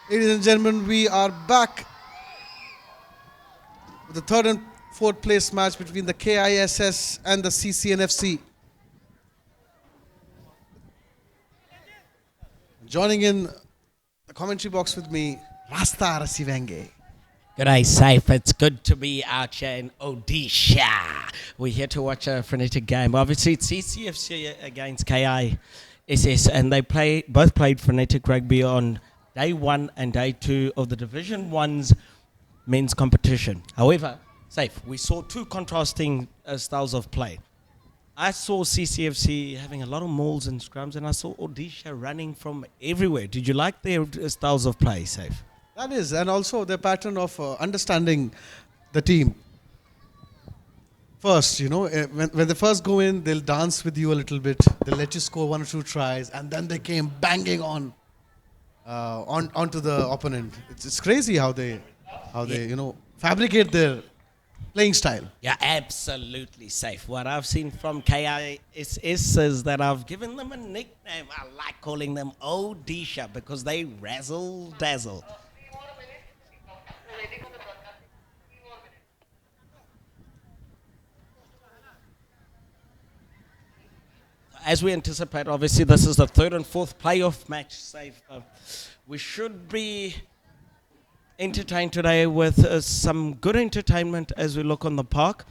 Ladies and gentlemen, we are back with the third and fourth place match between the KISS and the CC&FC. Joining in the commentary box with me, Rasta Rasivenge. G'day, Safe. It's good to be out here in Odisha. We're here to watch a frenetic game. Obviously, it's CCFC against KISS, and they both played frenetic rugby on day 1 and day 2 of the Division 1's men's competition. However, Safe, we saw two contrasting styles of play. I saw CCFC having a lot of mauls and scrums, and I saw Odisha running from everywhere. Did you like their styles of play, Safe? That is, and also the pattern of understanding the team. First, when they first go in, they'll dance with you a little bit. They'll let you score one or two tries, and then they came banging onto the opponent. It's crazy how they fabricate their playing style. Yeah, absolutely Safe. What I've seen from KISS is that I've given them a nickname. I like calling them Odisha because they razzle dazzle. As we anticipate, obviously, this is the third and fourth playoff match. Safe. We should be entertained today with some good entertainment as we look on the park.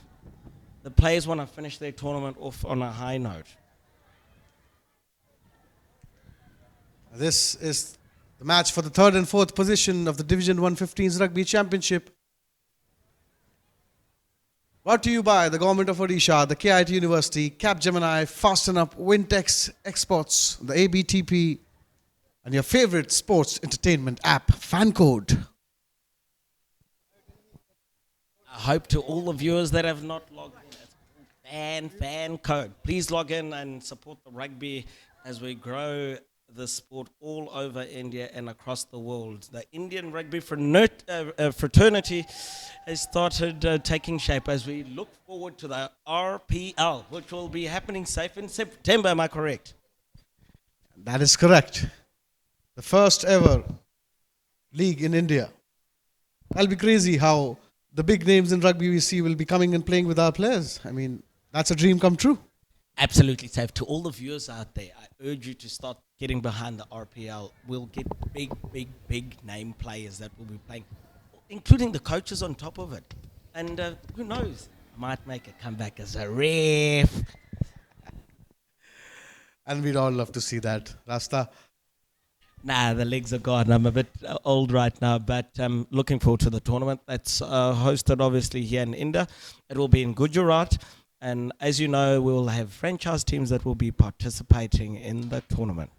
The players want to finish their tournament off on a high note. This is the match for the third and fourth position of the Division 115's Rugby Championship. Brought to you by the Government of Odisha, the KIT University, Capgemini, Fasten Up, Wintex Exports, the ABTP, and your favorite sports entertainment app, Fancode. I hope to all the viewers that have not logged in, fan code. Please log in and support the rugby as we grow the sport all over India and across the world. The Indian rugby fraternity has started taking shape as we look forward to the RPL, which will be happening Safe in September. Am I correct? That is correct. The first ever league in India. That'll be crazy how the big names in rugby we see will be coming and playing with our players. I mean, that's a dream come true. Absolutely Safe. To all the viewers out there, I urge you to start getting behind the RPL. We'll get big name players that will be playing, including the coaches on top of it. And who knows, I might make a comeback as a ref. And we'd all love to see that. Rasta. Nah, the legs are gone. I'm a bit old right now, but looking forward to the tournament. That's hosted obviously here in India. It will be in Gujarat. And as you know, we will have franchise teams that will be participating in the tournament.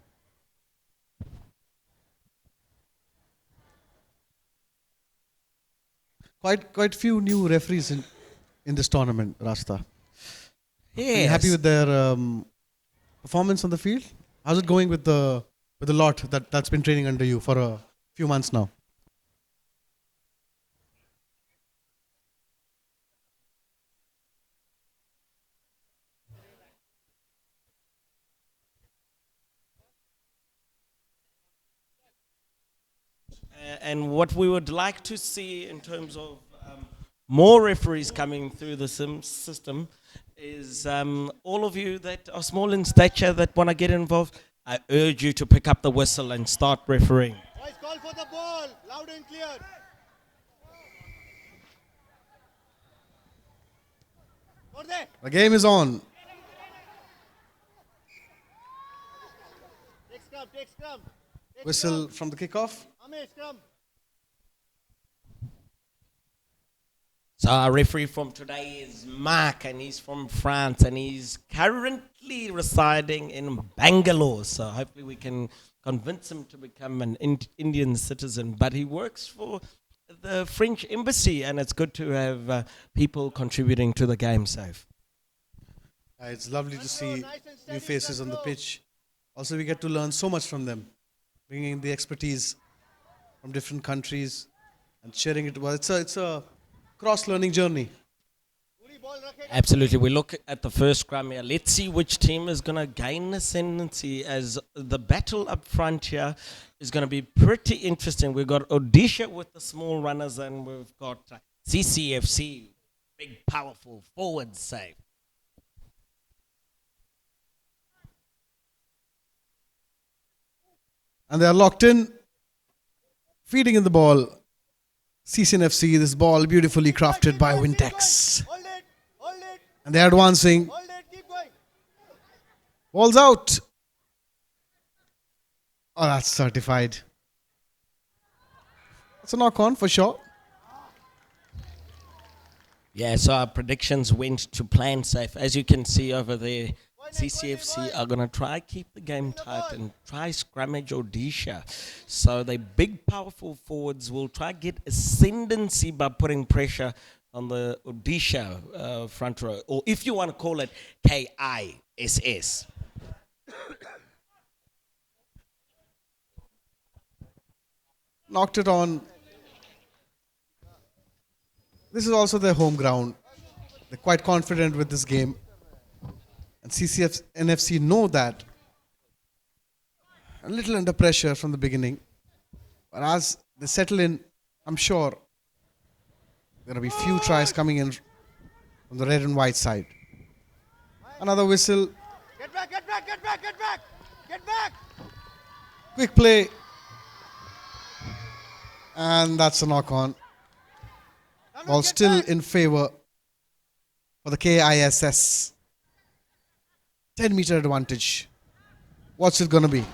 Quite few new referees in this tournament, Rasta. Are you Yes. happy with their performance on the field? How's it going with the lot that's been training under you for a few months now? And what we would like to see in terms of more referees coming through the system is all of you that are small in stature that want to get involved, I urge you to pick up the whistle and start refereeing. Boys, call for the ball, loud and clear. Over there. The game is on. Take scrum, take scrum. Take Whistle from the kickoff. scrum. Ame, scrum. So our referee from today is Mark, and he's from France, and he's currently residing in Bangalore. So hopefully we can convince him to become an Indian citizen. But he works for the French embassy, and it's good to have people contributing to the game. Safe. It's lovely to see new faces on the pitch. Also, we get to learn so much from them, bringing the expertise from different countries and sharing it. Well, it's a cross-learning journey. ball rakhega. Absolutely. We look at the first scrum here. Let's see which team is going to gain ascendancy, as the battle up front here is going to be pretty interesting. We've got Odisha with the small runners, and we've got CC&FC, big, powerful forward save. And they are locked in, feeding in the ball. CC&FC, this ball beautifully crafted by Wintex. Hold it. Hold it. And they're advancing. Hold it. Keep going. Ball's out. Oh, that's certified. It's a knock on for sure. Yeah, so our predictions went to plan safe. As you can see over there, CC&FC are going to try keep the game tight and try scrummage Odisha. So the big, powerful forwards will try get ascendancy by putting pressure on the Odisha front row, or if you want to call it KISS. Knocked it on. This is also their home ground. They're quite confident with this game. And CC&FC know that. A little under pressure from the beginning. But as they settle in, I'm sure there will be few tries coming in from the red and white side. Another whistle. Get back. Get back. Get back. Get back. Get back. Quick play. And that's a knock on. Ball still in favor for the KISS. 10-meter advantage. What's it going to be?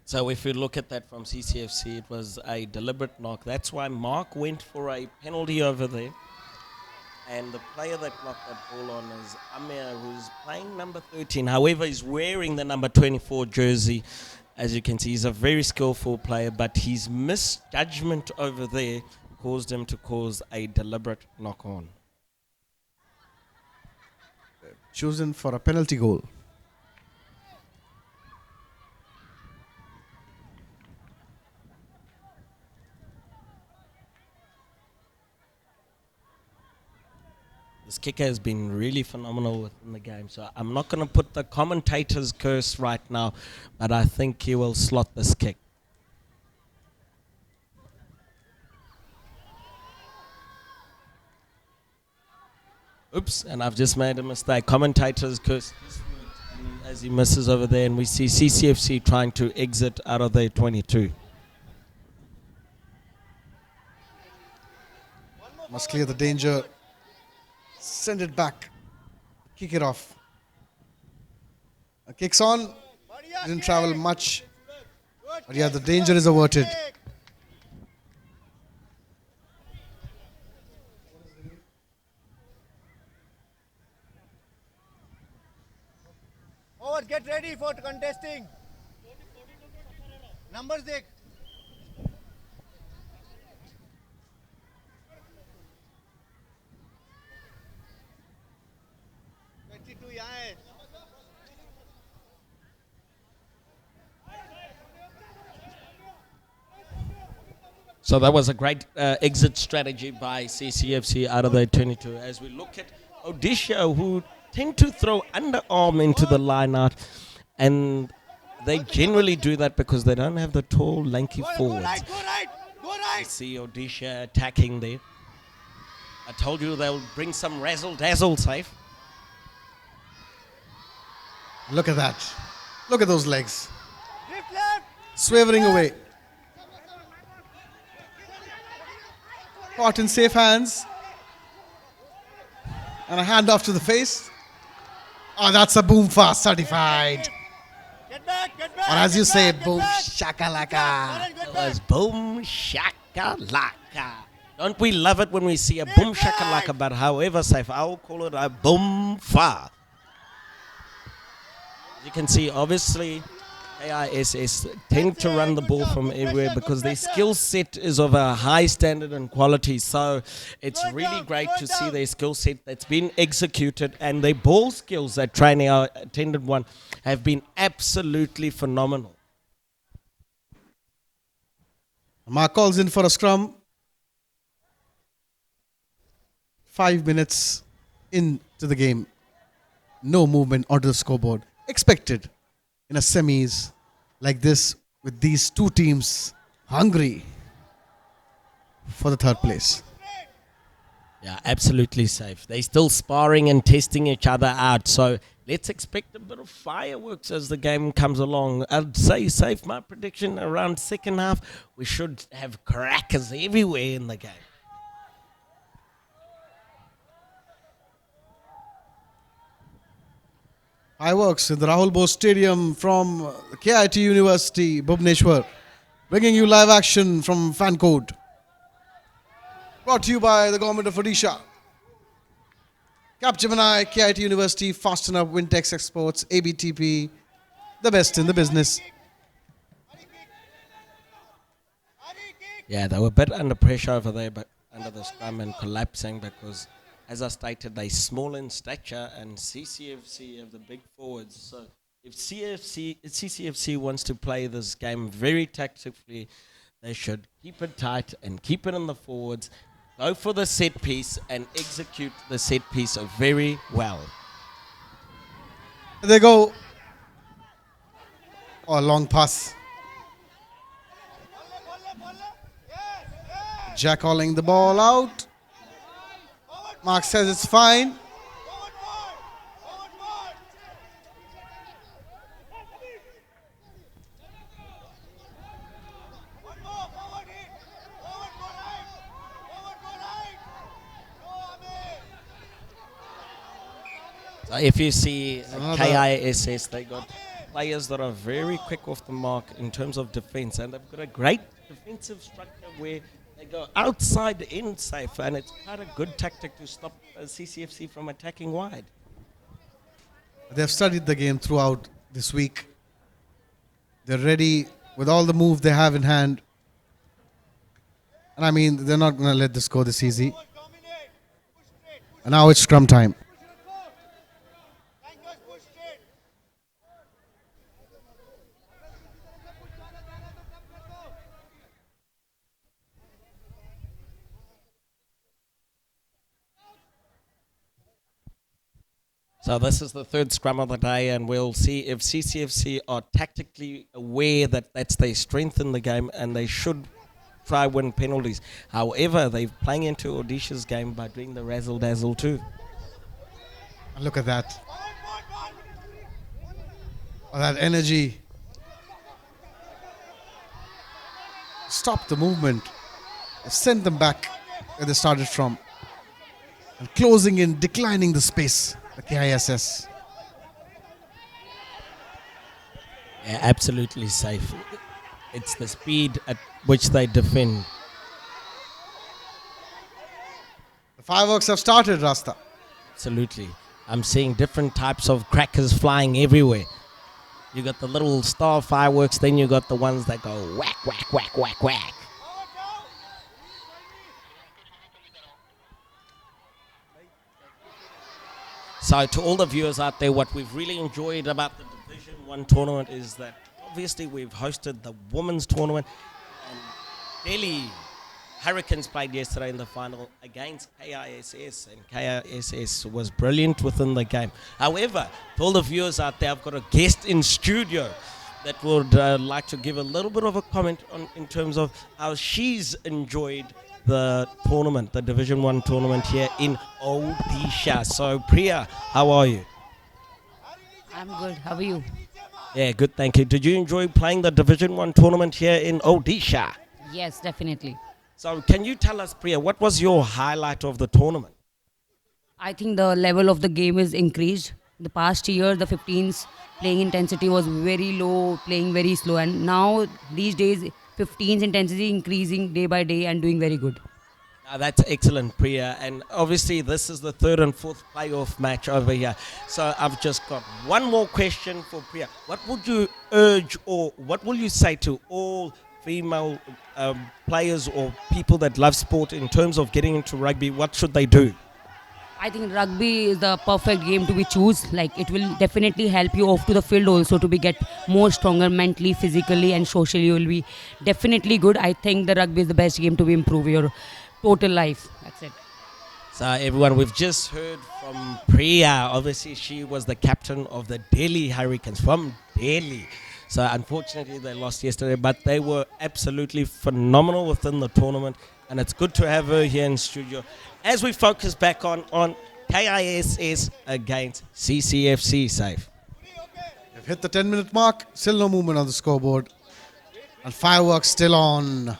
So if you look at that from CC&FC, it was a deliberate knock. That's why Mark went for a penalty over there. And the player that knocked that ball on is Amir, who's playing number 13. However, he's wearing the number 24 jersey. As you can see, he's a very skillful player, but his misjudgment over there caused him to cause a deliberate knock-on. Chosen for a penalty goal. This kicker has been really phenomenal within the game. So I'm not going to put the commentator's curse right now, but I think he will slot this kick. Oops, and I've just made a mistake. Commentator's curse as he misses over there, and we see CC&FC trying to exit out of their 22. Must clear the danger. Send it back. Kick it off. Kicks on. Didn't travel much. But yeah, the danger is averted. Over. Get ready for contesting. Numbers देख. So that was a great exit strategy by CC&FC out of their 22. As we look at Odisha, who tend to throw underarm into the line out, and they generally do that because they don't have the tall, lanky forwards. Go right. You see Odisha attacking there. I told you they'll bring some razzle-dazzle safe. Look at that. Look at those legs. Drift left. Swerving away. Caught in safe hands. And a hand off to the face. Oh, that's a boom fast certified. Get back. Or as you say, Get boom back. shakalaka. Get It back. was boom shakalaka. Don't we love it when we see a boom shakalaka? But however safe, I'll call it a boom fa. You can see, obviously, KISS tend to run the ball from everywhere because their skill set is of a high standard and quality. So it's really great to see their skill set that's been executed, and their ball skills that training our attended one have been absolutely phenomenal. Mark calls in for a scrum. 5 minutes into the game. No movement onto the scoreboard. Expected in a semis like this with these two teams hungry for the third place. Yeah, absolutely safe. They're still sparring and testing each other out. So let's expect a bit of fireworks as the game comes along. I'd say safe, my prediction, around second half, we should have crackers everywhere in the game. Fireworks in the Rahul Bose Stadium from KIT University, Bhubaneswar. Bringing you live action from Fan Code. Brought to you by the Government of Odisha. Capgemini, KIT University, Fast Enough, Wintex Exports, ABTP, the best in the business. Yeah, they were a bit under pressure over there, but under the scrum and collapsing because, as I stated, they small in stature and CC&FC have the big forwards. So if CC&FC wants to play this game very tactically, they should keep it tight and keep it in the forwards, go for the set piece and execute the set piece very well. There they go. Oh, a long pass. Jack calling the ball out. Mark says it's fine. So if you see KISS, they got players that are very quick off the mark in terms of defense, and they've got a great defensive structure where they go outside in safe, and it's quite a good tactic to stop CC&FC from attacking wide. They've studied the game throughout this week. They're ready with all the moves they have in hand. And I mean, they're not going to let this go this easy. And now it's scrum time. So this is the third scrum of the day, and we'll see if CC&FC are tactically aware that that's their strength in the game, and they should try win penalties. However, they're playing into Odisha's game by doing the razzle-dazzle too. Look at that. Oh, that energy. Stop the movement. Send them back where they started from. And closing in, declining the space. The KISS. Yeah, absolutely safe. It's the speed at which they defend. The fireworks have started, Rasta. Absolutely. I'm seeing different types of crackers flying everywhere. You got the little star fireworks, then you got the ones that go whack, whack, whack, whack, whack. So to all the viewers out there, what we've really enjoyed about the Division 1 tournament is that obviously we've hosted the women's tournament, and Delhi Hurricanes played yesterday in the final against KISS, and KISS was brilliant within the game. However, to all the viewers out there, I've got a guest in studio that would like to give a little bit of a comment on in terms of how she's enjoyed the tournament, the Division 1 tournament here in Odisha. So, Priya, how are you? I'm good. How are you? Yeah, good, thank you. Did you enjoy playing the Division 1 tournament here in Odisha? Yes, definitely. So, can you tell us, Priya, what was your highlight of the tournament? I think the level of the game is increased. The past year, the 15s playing intensity was very low, playing very slow. And now, these days, 15s intensity increasing day by day and doing very good. That's excellent, Priya. And obviously, this is the third and fourth playoff match over here. So I've just got one more question for Priya. What would you urge, or what will you say to all female players or people that love sport in terms of getting into rugby? What should they do? I think rugby is the perfect game to be choose. Like it will definitely help you off to the field also to be get more stronger mentally, physically, and socially. You will be definitely good. I think the rugby is the best game to be improve your total life. That's it. So everyone, we've just heard from Priya. Obviously, she was the captain of the Delhi Hurricanes from Delhi. So unfortunately, they lost yesterday, but they were absolutely phenomenal within the tournament, and it's good to have her here in studio as we focus back on KISS against CCFC. Safe. They've hit the 10-minute mark. Still no movement on the scoreboard. And fireworks still on.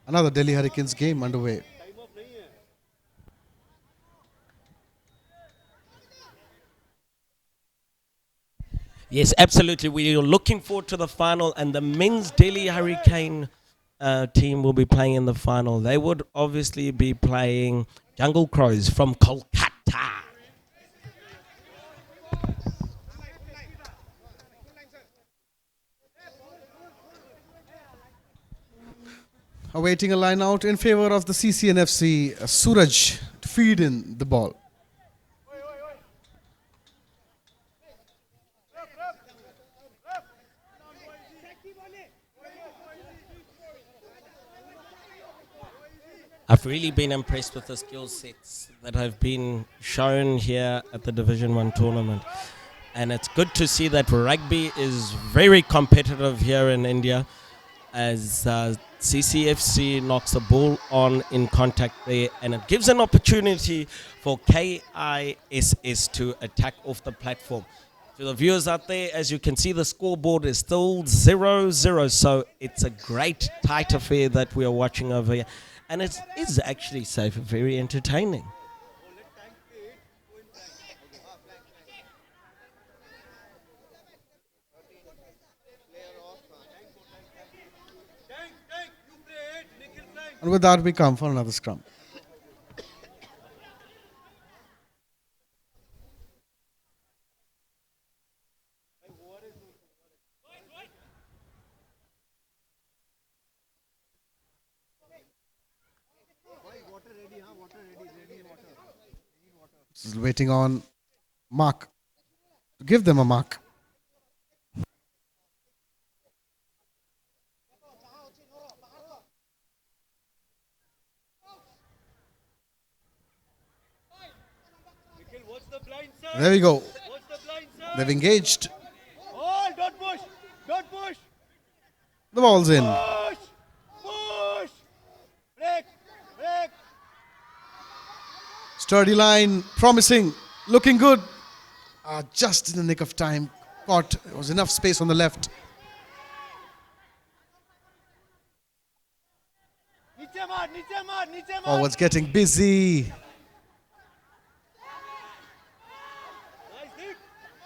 Another Delhi Hurricanes game underway. Yes, absolutely. We are looking forward to the final, and the men's Delhi Hurricane team will be playing in the final. They would obviously be playing Jungle Crows from Kolkata. Awaiting a line out in favor of the CC&FC. Suraj to feed in the ball. I've really been impressed with the skill sets that have been shown here at the Division 1 tournament. And it's good to see that rugby is very competitive here in India as CCFC knocks the ball on in contact there, and it gives an opportunity for KISS to attack off the platform. To the viewers out there, as you can see, the scoreboard is still 0-0, so it's a great tight affair that we are watching over here. And it is actually safe and very entertaining. And with that, we come for another scrum. This is waiting on mark. Give them a mark. There we go. They've engaged. Hold, don't push. Don't push. The ball's in. Push. Push. Break. Break. Sturdy line, promising, looking good. Just in the nick of time. Caught. There was enough space on the left. Niche maar, niche maar, niche maar. Forwards getting busy. Nice hit.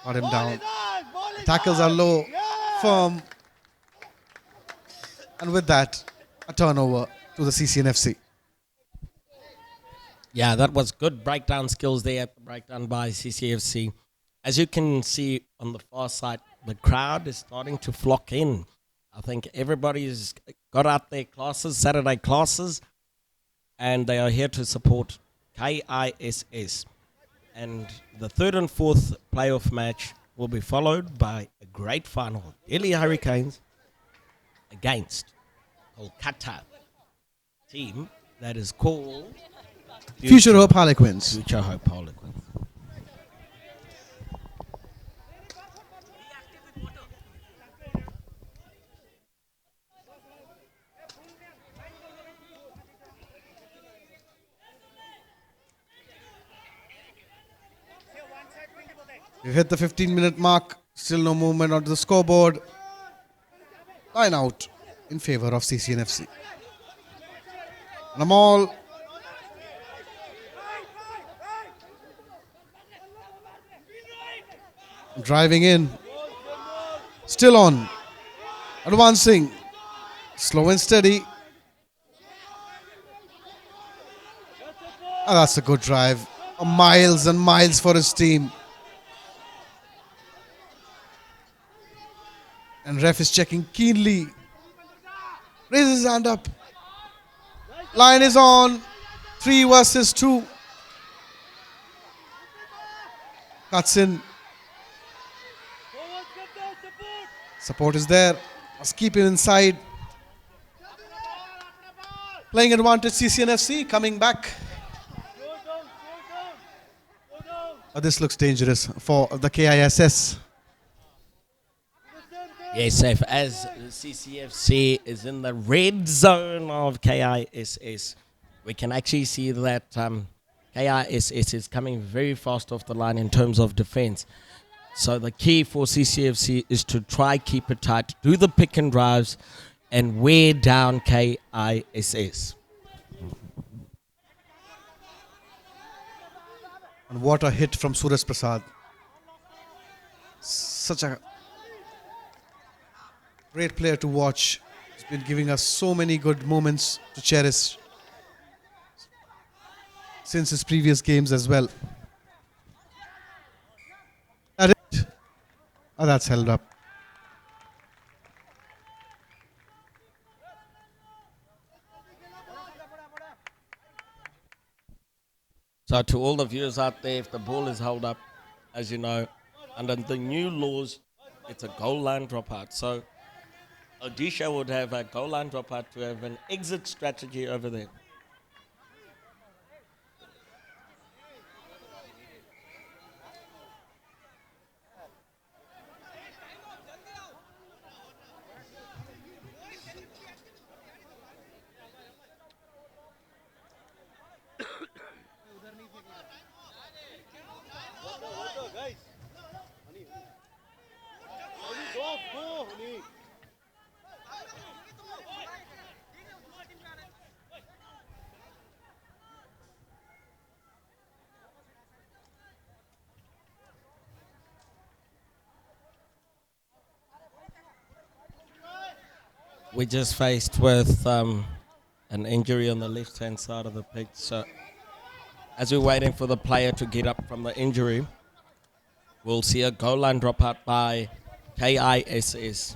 Got him Ball down. is on, ball is Tackles on. are low, Yeah. firm. And with that, a turnover to the CC&FC. Yeah, that was good breakdown skills there at the breakdown by CCFC. As you can see on the far side, the crowd is starting to flock in. I think everybody's got out their classes, Saturday classes, and they are here to support KISS. And the third and fourth playoff match will be followed by a great final. Delhi Hurricanes against Kolkata team that is called Future Hope Harlequins. Future Hope Harlequins. We've hit the 15-minute mark. Still no movement onto the scoreboard. Line out in favor of CC&FC. Namal. Driving in. Still on. Advancing. Slow and steady. And that's a good drive. Miles and miles for his team. And ref is checking keenly. Raises his hand up. Line is on. 3 versus 2. Cuts in. Forward, get there, support. Support is there. Must keep him inside. Playing advantage CC&FC coming back. Slow down, slow down. Slow down. Oh, this looks dangerous for the KISS. Yes, safe as CCFC is in the red zone of KISS. We can actually see that KISS is coming very fast off the line in terms of defense. So the key for CCFC is to try keep it tight, do the pick and drives, and wear down KISS. And what a hit from Suraj Prasad. Such a great player to watch. He's been giving us so many good moments to cherish since his previous games as well. That it? Oh, that's held up. So to all the viewers out there, if the ball is held up, as you know, under the new laws, it's a goal line dropout. So Odisha would have a goal line dropout to have an exit strategy over there. Water, guys. Honey. Honey, go, honey. We just faced with an injury on the left-hand side of the pitch. So as we're waiting for the player to get up from the injury, we'll see a goal line dropout by KISS.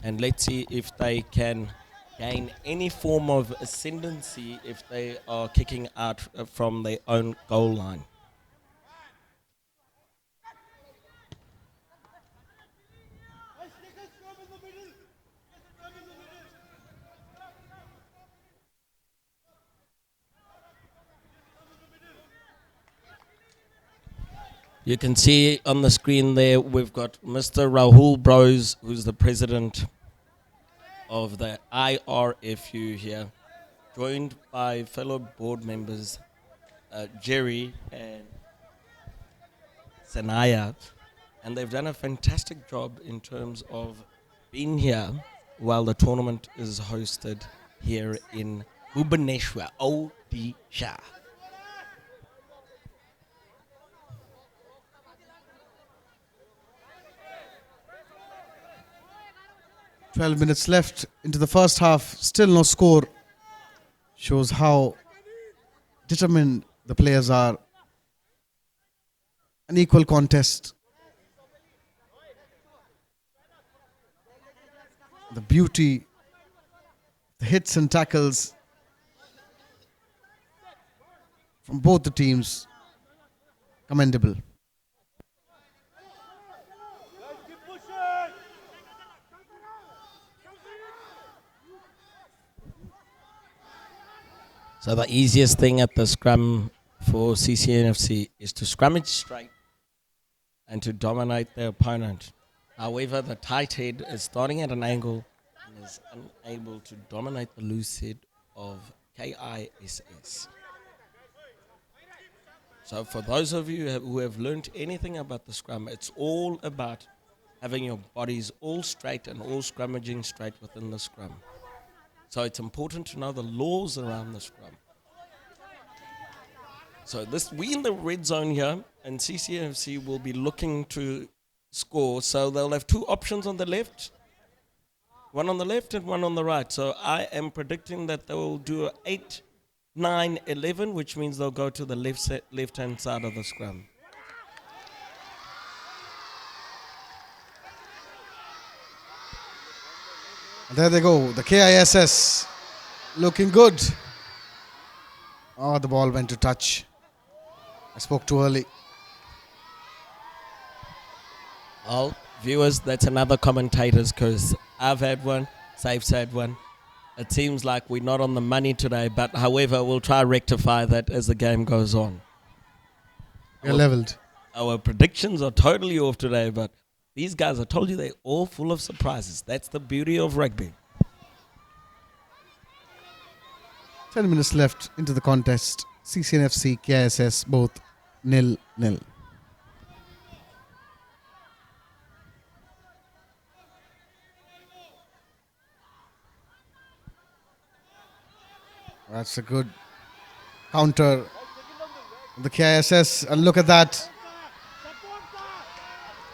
And let's see if they can gain any form of ascendancy if they are kicking out from their own goal line. Guys, take a scrub in the middle. Scrub in the middle. You can see on the screen there, we've got Mr. Rahul Bros, who's the president of the IRFU here, joined by fellow board members Jerry and Sanaya. And they've done a fantastic job in terms of being here while the tournament is hosted here in Bhubaneswar, Odisha. 12 minutes left into the first half. Still no score. Shows how determined the players are. An equal contest. The beauty, the hits and tackles from both the teams, commendable. Guys, keep pushing. So the easiest thing at the scrum for CC&FC is to scrummage straight and to dominate the opponent. However, the tight head is starting at an angle and is unable to dominate the loose head of KISS. So for those of you who have learned anything about the scrum, it's all about having your bodies all straight and all scrummaging straight within the scrum. So it's important to know the laws around the scrum. So we in the red zone here, and CC&FC will be looking to score. So they'll have two options on the left, one on the left and one on the right. So I am predicting that they will do 8, 9, 11, which means they'll go to the left-hand side of the scrum. There they go. The KISS looking good. Oh, the ball went to touch. I spoke too early. Well, viewers, that's another commentator's curse. I've had one. Safe's had one. It seems like we're not on the money today, but however, we'll try to rectify that as the game goes on. We are leveled. Our predictions are totally off today, but these guys, I told you, they're all full of surprises. That's the beauty of rugby. 10 minutes left into the contest. CC&FC, KSS, both 0-0. That's a good counter. The KSS, and look at that.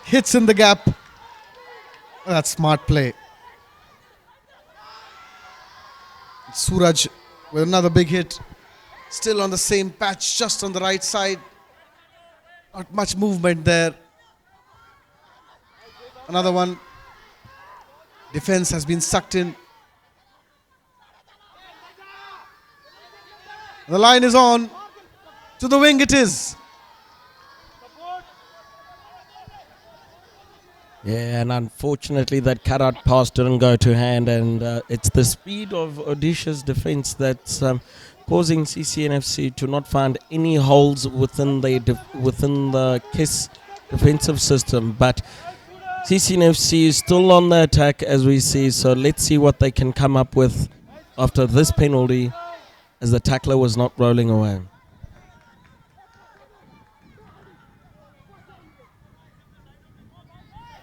Hits in the gap. That's smart play. Suraj with another big hit. Still on the same patch, just on the right side. Not much movement there. Another one. Defense has been sucked in. The line is on. To the wing it is. Yeah, and unfortunately that cutout pass didn't go to hand, and it's the speed of Odisha's defence that's causing CC&FC to not find any holes within the KISS defensive system. But CC&FC is still on the attack, as we see, so let's see what they can come up with after this penalty, as the tackler was not rolling away.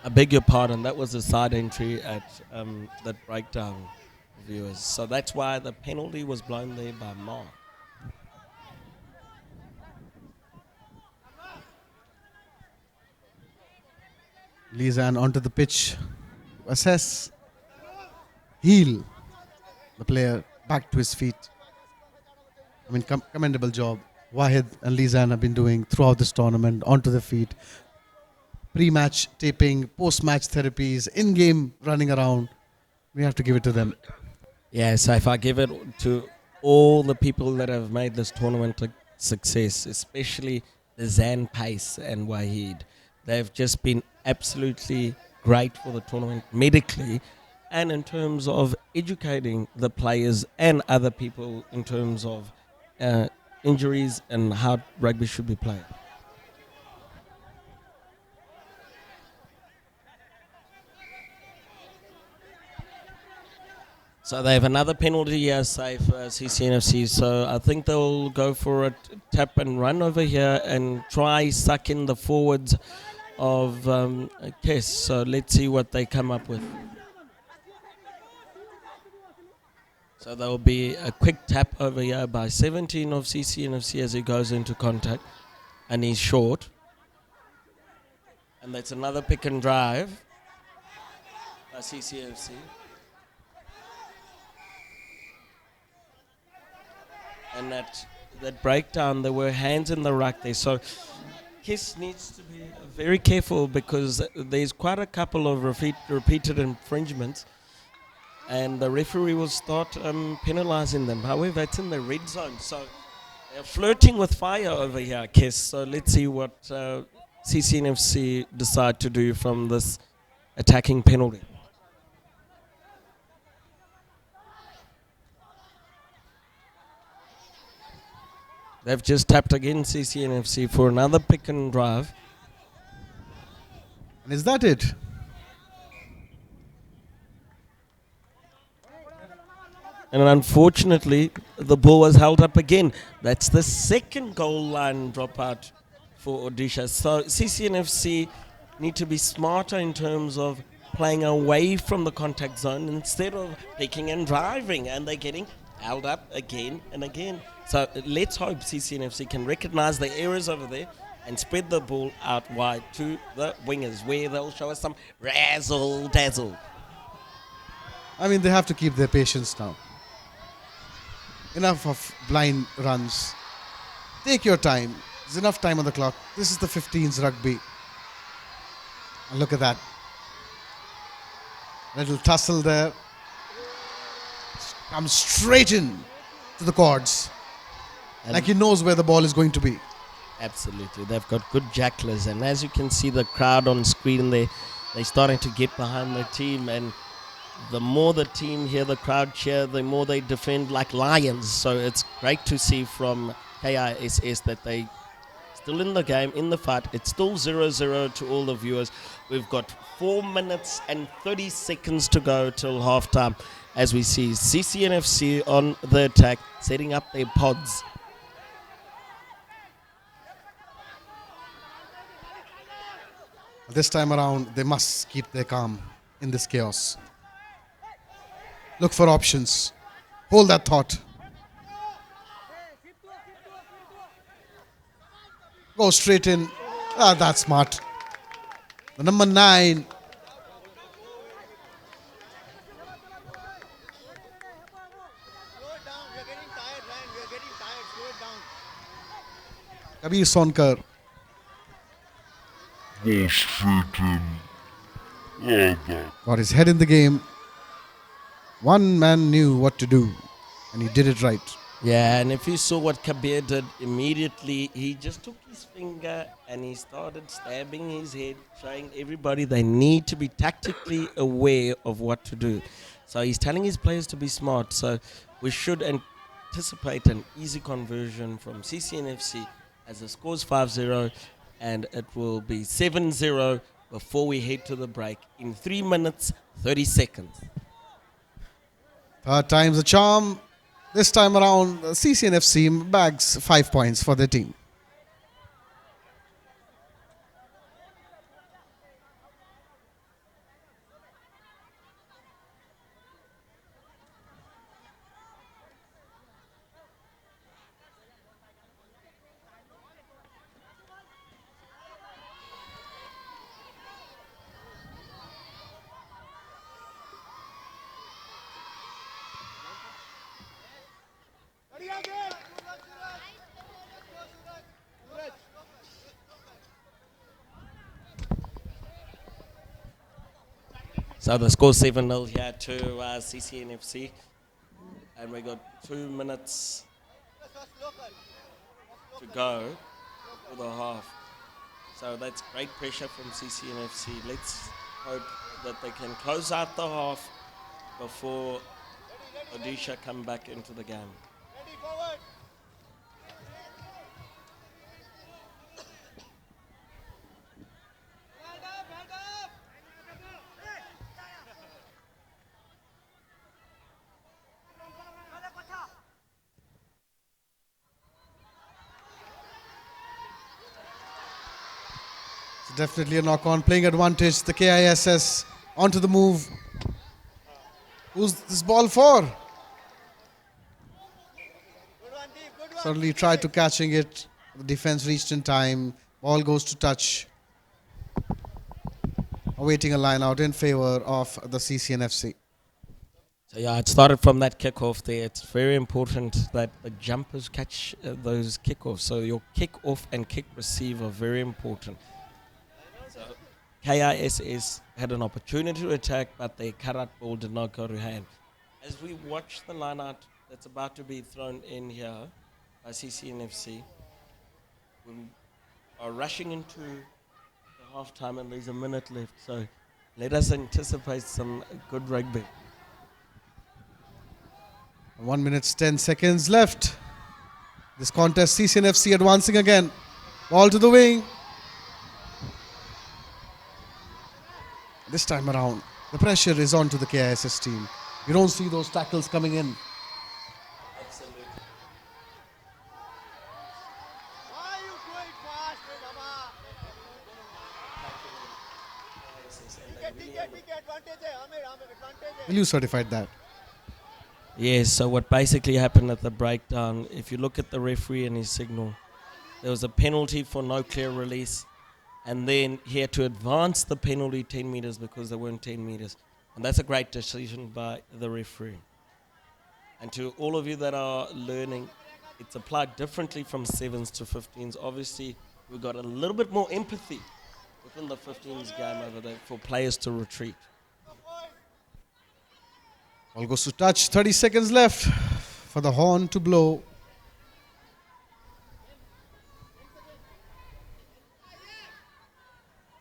I beg your pardon, that was a side entry at that breakdown, viewers. So that's why the penalty was blown there by Mark. Lizan onto the pitch. Assess. Heel. The player back to his feet. I mean, commendable job. Wahid and Lizan have been doing throughout this tournament, onto the feet. Pre-match taping, post-match therapies, in-game running around. We have to give it to them. Yeah, so if I give it to all the people that have made this tournament a success, especially the Zan Pace and Wahid, they've just been absolutely great for the tournament medically and in terms of educating the players and other people in terms of injuries and how rugby should be played. So they have another penalty here, safe CC&FC. So I think they'll go for a tap and run over here and try suck in the forwards of KES. So let's see what they come up with. So there will be a quick tap over here by 17 of CC&FC as he goes into contact. And he's short. And that's another pick and drive by CC&FC. And that breakdown, there were hands in the ruck there. So KISS needs to be very careful because there's quite a couple of repeated infringements. And the referee will start penalising them. However, it's in the red zone. So they're flirting with fire over here, KISS. So let's see what CC&FC decide to do from this attacking penalty. They've just tapped again, CC&FC, for another pick and drive. And is that it? And unfortunately, the ball was held up again. That's the second goal line dropout for Odisha. So CC&FC need to be smarter in terms of playing away from the contact zone instead of picking and driving. And they're getting held up again and again. So let's hope CC&FC can recognize the errors over there and spread the ball out wide to the wingers where they'll show us some razzle-dazzle. I mean, they have to keep their patience now. Enough of blind runs. Take your time. There's enough time on the clock. This is the 15s rugby. And look at that. Little tussle there. Comes straight in to the cords. And Like he knows where the ball is going to be. absolutely, they've got good jacklers, and as you can see, the crowd on screen, they're starting to get behind their team, and the more the team hear the crowd cheer, the more they defend like lions. So it's great to see from KISS that they still in the game, in the fight. It's still 0-0 to all the viewers. We've got 4 minutes and 30 seconds to go till halftime as we see CC&FC on the attack, setting up their pods. This time around, they must keep their calm in this chaos. Look for options. Hold that thought. Go straight in. Ah, that's smart. The number 9. Slow it down. We are getting tired, Ryan. We are getting tired. Slow it down. Kabir Sonkar. Go straight in. Oh, that. Got his head in the game. One man knew what to do, and he did it right. Yeah, and if you saw what Kabir did immediately, he just took his finger and he started stabbing his head, showing everybody they need to be tactically aware of what to do. So he's telling his players to be smart. So we should anticipate an easy conversion from CC&FC as the score's 5-0, and it will be 7-0 before we head to the break in 3 minutes, 30 seconds. Third time's a charm. This time around, CC&FC bags 5 points for their team. Ready again. Suraj. So the score 7-0 here to CC&FC. And we got 2 minutes to go for the half. So that's great pressure from CC&FC. Let's hope that they can close out the half before Odisha come back into the game. Ready forward. Hand up, hand up. It's definitely a knock-on. Playing advantage. The KISS onto the move. Who's this ball for? Good one, Deep. Good one. Suddenly tried to catching it. The defense reached in time. Ball goes to touch. Awaiting a line out in favor of the CC&FC. So yeah, it started from that kickoff there. It's very important that the jumpers catch those kickoffs. So your kickoff and kick receive are very important. So KISS had an opportunity to attack, but their cut-out ball did not go to hand. As we watch the line-out that's about to be thrown in here by CC&FC, we are rushing into the half-time and there's a minute left. So let us anticipate some good rugby. 1 minute 10 seconds left. This contest, CC&FC advancing again. Ball to the wing. This time around, the pressure is on to the KISS team. You don't see those tackles coming in. Why are you going fast, Baba? ठीक है, advantage है, हमें advantage है. Will you certify that? Yes, so what basically happened at the breakdown, if you look at the referee and his signal, there was a penalty for no clear release, and then he had to advance the penalty 10 meters because there weren't 10 meters. And that's a great decision by the referee. And to all of you that are learning, it's applied differently from 7s to 15s. Obviously, we've got a little bit more empathy within the 15s game over there for players to retreat. Ball goes to touch. 30 seconds left for the horn to blow.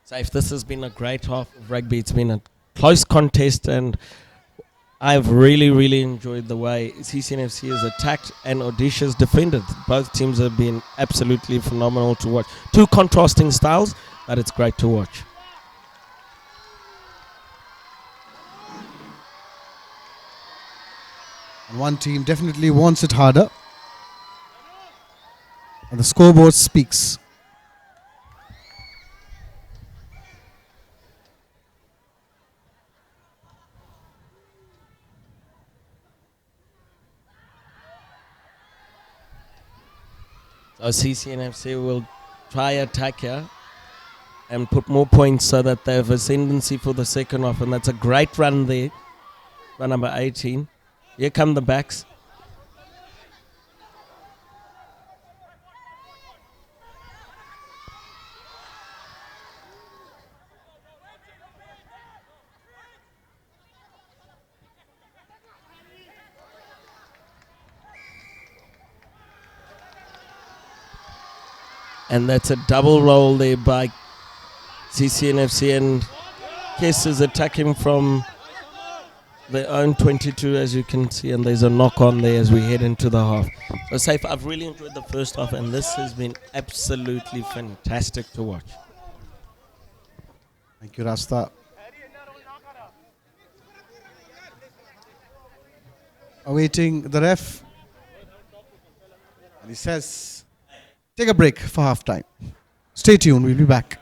Safe, this has been a great half of rugby. It's been a close contest, and I've really, really enjoyed the way CC&FC has attacked and Odisha's defended. Both teams have been absolutely phenomenal to watch. Two contrasting styles, but it's great to watch. And one team definitely wants it harder. And the scoreboard speaks. So CC&FC will try attack here and put more points so that they have ascendancy for the second half. And that's a great run there by number 18. Here come the backs. And that's a double roll there by CC&FC, and Kess is attacking from their own 22, as you can see, and there's a knock on there as we head into the half. So Safe, I've really enjoyed the first half, and this has been absolutely fantastic to watch. Thank you, Rasta. Awaiting the ref. And he says, take a break for half time. Stay tuned, we'll be back.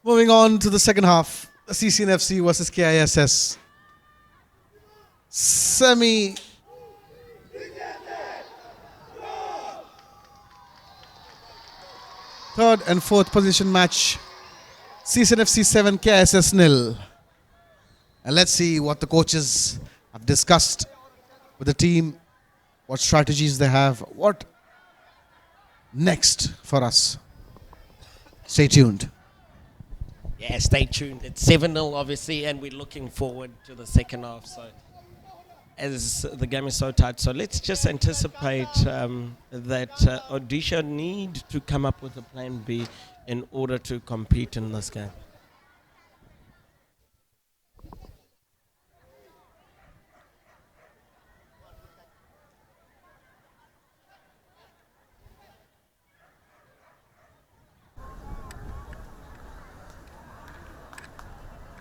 Moving on to the second half, CC&FC versus KISS. Semi. Third and fourth position match. CC&FC 7, KISS 0. And let's see what the coaches have discussed with the team, what strategies they have, what next for us. Stay tuned. Yeah, stay tuned. It's 7-0 obviously, and we're looking forward to the second half. So, as the game is so tight, so let's just anticipate that Odisha need to come up with a plan B in order to compete in this game.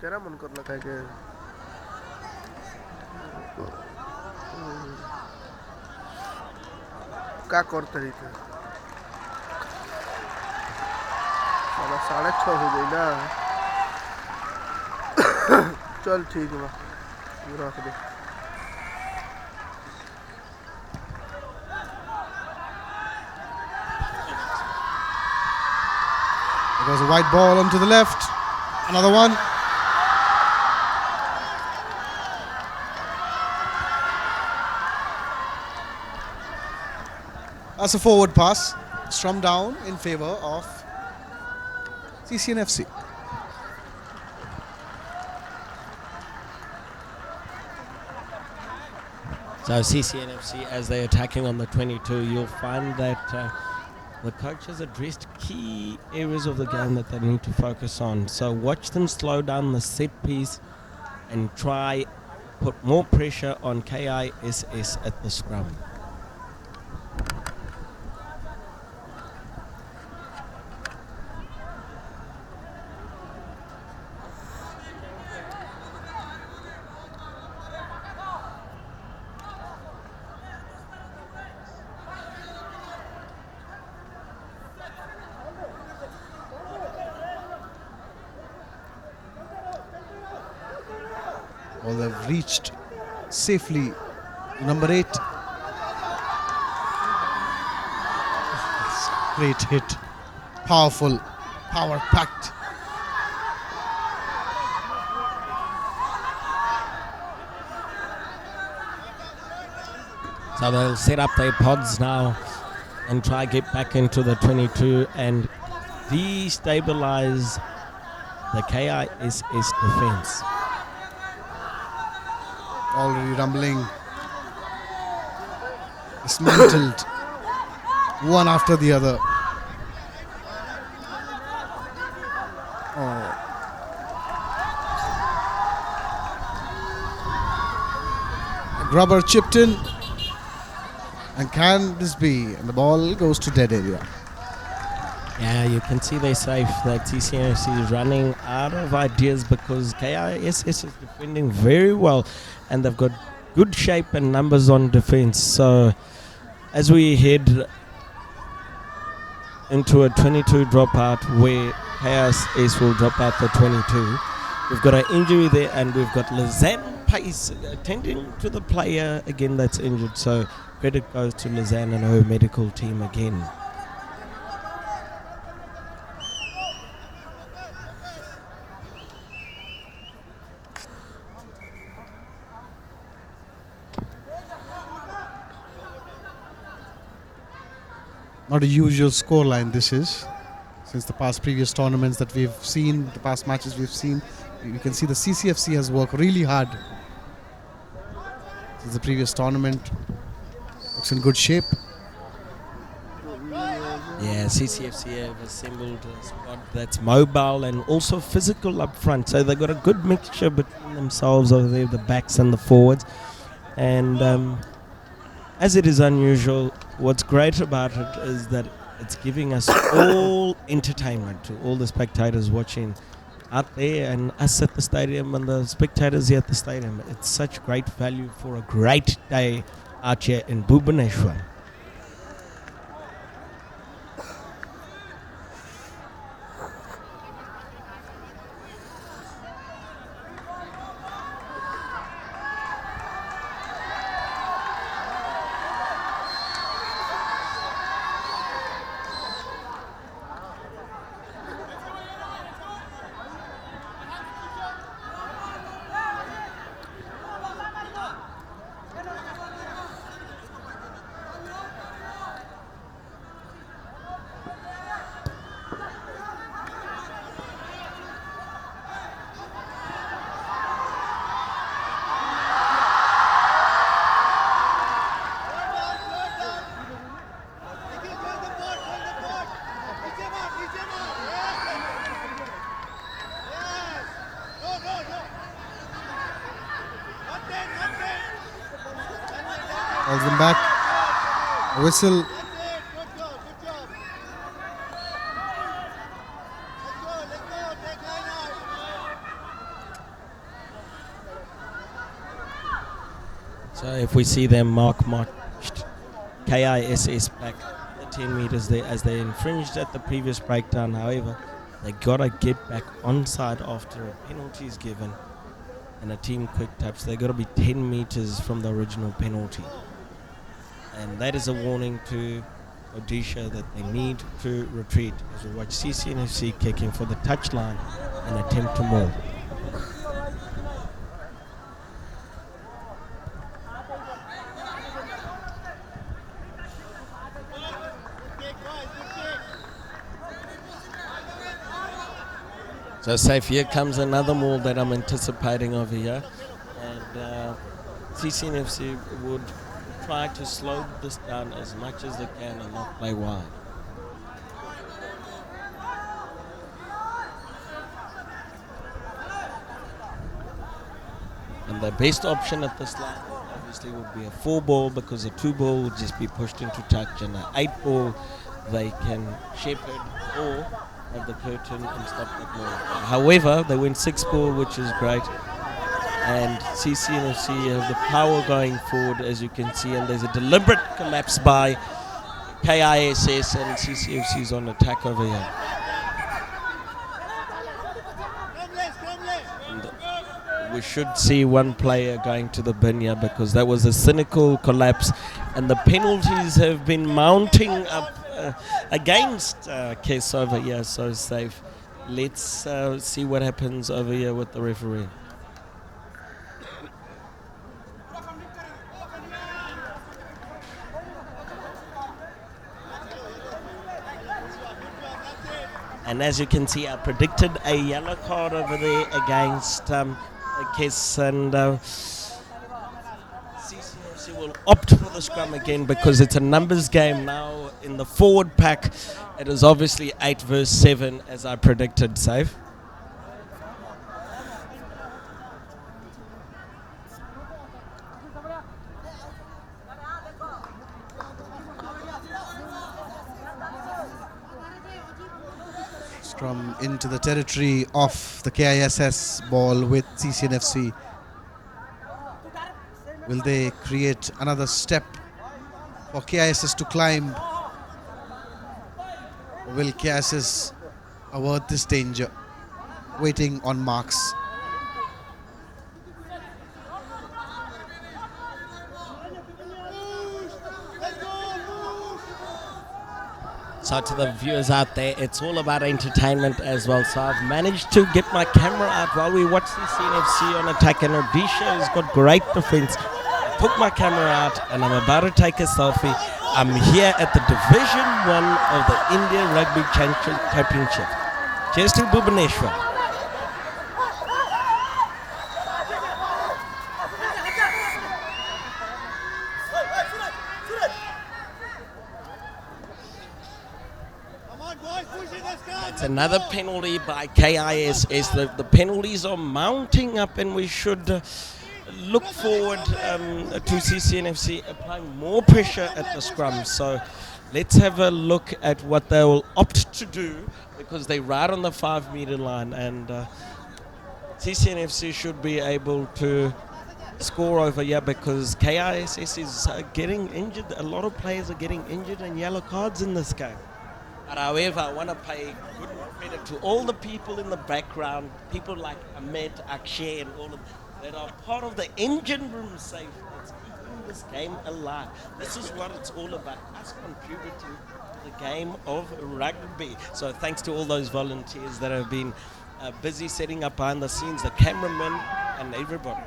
केरा मन करला काय के का करते रही थे साला 6:30 हो गई ना चल ठीक है रख दे There goes a white ball onto the left. Another one. That's a forward pass. Strummed down in favor of CC&FC. So CC&FC, as they're attacking on the 22, you'll find that the coaches addressed key areas of the game that they need to focus on. So watch them slow down the set piece and try put more pressure on KISS at the scrum. Well, they've reached safely to number 8. Great hit. Powerful. Power-packed. So they'll set up their pods now and try get back into the 22 and destabilize the KISS defense. Already rumbling. Dismantled. One after the other. Oh. A grubber chipped in. And can this be? And the ball goes to dead area. Yeah, you can see they're safe. That CC&FC is running out of ideas because KISS is defending very well and they've got good shape and numbers on defense. So as we head into a 22 dropout where KISS will drop out the 22, we've got an injury there and we've got Lizanne Pace attending to the player again that's injured. So credit goes to Lizanne and her medical team again. Not a usual scoreline this is. Since the past previous tournaments that we've seen, the past matches we've seen, you can see the CCFC has worked really hard. Since the previous tournament, looks in good shape. Yeah, CCFC have assembled a squad that's mobile and also physical up front. So they've got a good mixture between themselves over there, the backs and the forwards. And as it is unusual, what's great about it is that it's giving us all entertainment to all the spectators watching out there and us at the stadium and the spectators here at the stadium. It's such great value for a great day out here in Bhubaneswar. Calls them back. A whistle. That's it. Good job. Good job. Let's go. Let's go. Take line out. So if we see them marched KISS back the 10 meters there as they infringed at the previous breakdown. However, they gotta get back onside after a penalty is given and a team quick touch. They gotta be 10 meters from the original penalty, and that is a warning to Odisha that they need to retreat as we watch CC&FC kicking for the touchline and attempt to maul. Good kick, guys. Good kick. So safe, here comes another maul that I'm anticipating over here, and CC&FC would try to slow this down as much as they can and not play wide. And the best option at this line obviously would be a 4 ball, because a 2 ball would just be pushed into touch, and an 8 ball they can shepherd or have the curtain and stop that ball. However, they went 6 ball, which is great. And CC&FC have the power going forward, as you can see, and there's a deliberate collapse by KISS, and CC&FC is on attack over here. And we should see one player going to the bin here, because that was a cynical collapse, and the penalties have been mounting up against Kes over here, so safe. Let's see what happens over here with the referee. And as you can see, I predicted a yellow card over there against Kes, and CC&FC will opt for the scrum again, because it's a numbers game now in the forward pack. It is obviously 8 versus 7, as I predicted, safe. Scrum into the territory of the KISS ball with CC&FC. Will they create another step for KISS to climb? Or will KISS avert this danger? Waiting on marks. So to the viewers out there, it's all about entertainment as well. So I've managed to get my camera out while we watch the CNFC on attack, and Odisha has got great defense. I took my camera out and I'm about to take a selfie. I'm here at the Division 1 of the India Rugby Championship. Cheers to Bhubaneswar. It's another penalty by KISS. The penalties are mounting up, and we should look forward to CC&FC applying more pressure at the scrum. So let's have a look at what they will opt to do, because they're right on the 5-meter line, and CC&FC should be able to score over here, because KISS is getting injured. A lot of players are getting injured and yellow cards in this game. But however, I want to pay good credit to all the people in the background, people like Ahmed, Akshay, and all of them that are part of the engine room safe that's keeping this game alive. This is what it's all about, us contributing to the game of rugby. So thanks to all those volunteers that have been busy setting up behind the scenes, the cameramen and everybody.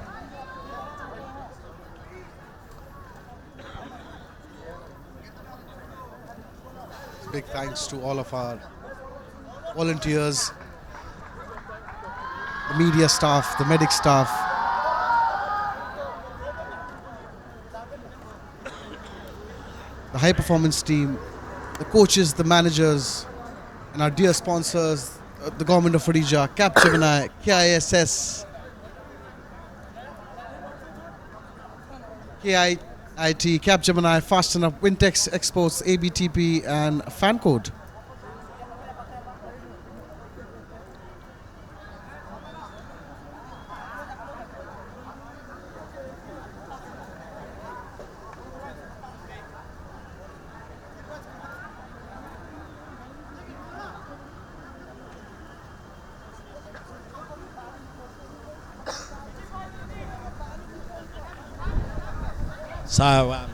Big thanks to all of our volunteers, the media staff, the medic staff, the high performance team, the coaches, the managers, and our dear sponsors, the government of Odisha, Capgemini, KISS, IT, Capgemini, Fast Enough, Wintex Exports, ABTP, and Fancode. So,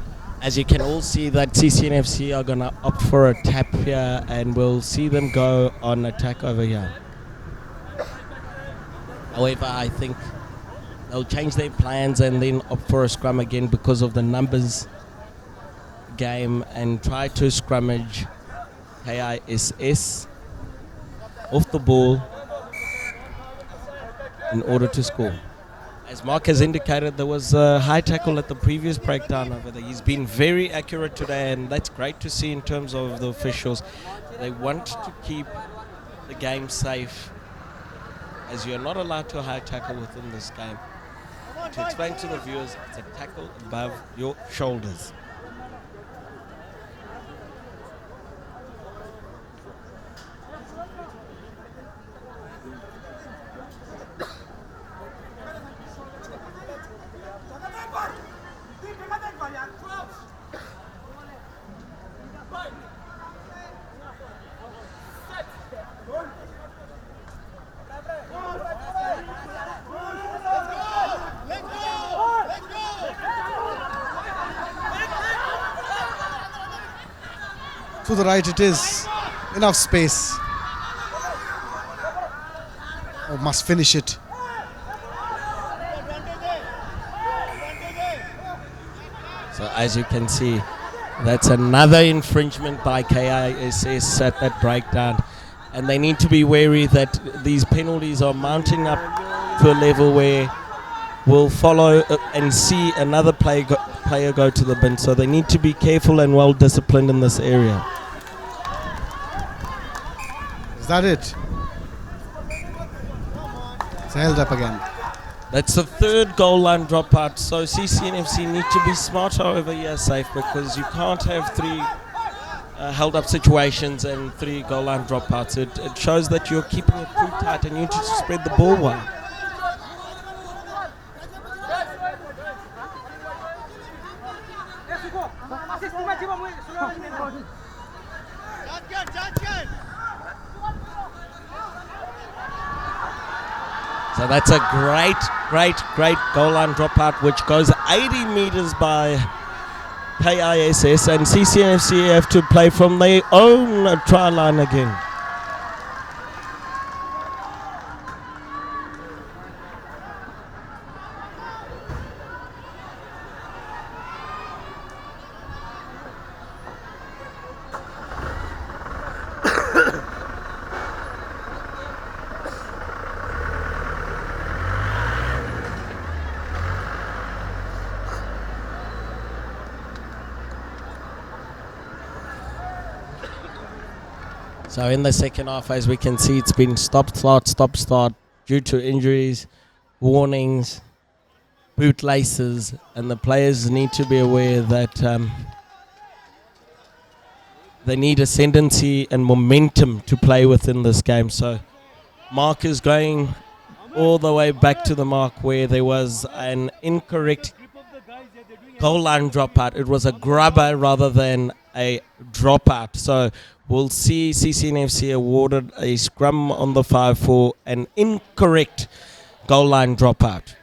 as you can all see, that CC&FC are going to opt for a tap here, and we'll see them go on attack over here. However, I think they'll change their plans and then opt for a scrum again because of the numbers game and try to scrummage KISS off the ball in order to score. As Mark has indicated, there was a high tackle at the previous breakdown over there. He's been very accurate today, and that's great to see in terms of the officials. They want to keep the game safe, as you're not allowed to high tackle within this game. To explain to the viewers, it's a tackle above your shoulders. To the right it is. Enough space. Oh, must finish it. So as you can see, that's another infringement by KISS at that breakdown. And they need to be wary that these penalties are mounting up to a level where we'll follow and see another player go to the bin. So they need to be careful and well disciplined in this area. Is that it? It's held up again. That's the third goal line dropout. So CC&FC need to be smarter over here, safe, because you can't have three held up situations and 3 goal line dropouts. It shows that you're keeping it too tight and you need to spread the ball wide. So that's a great goal line dropout, which goes 80 meters by KISS, and CC&FC have to play from their own try line again. So in the second half, as we can see, it's been stop, start due to injuries, warnings, boot laces, and the players need to be aware that they need ascendancy and momentum to play within this game. So Mark is going all the way back to the mark where there was an incorrect goal line dropout. It was a grubber rather than a dropout. So we'll see CC&FC awarded a scrum on the 5 for an incorrect goal line dropout.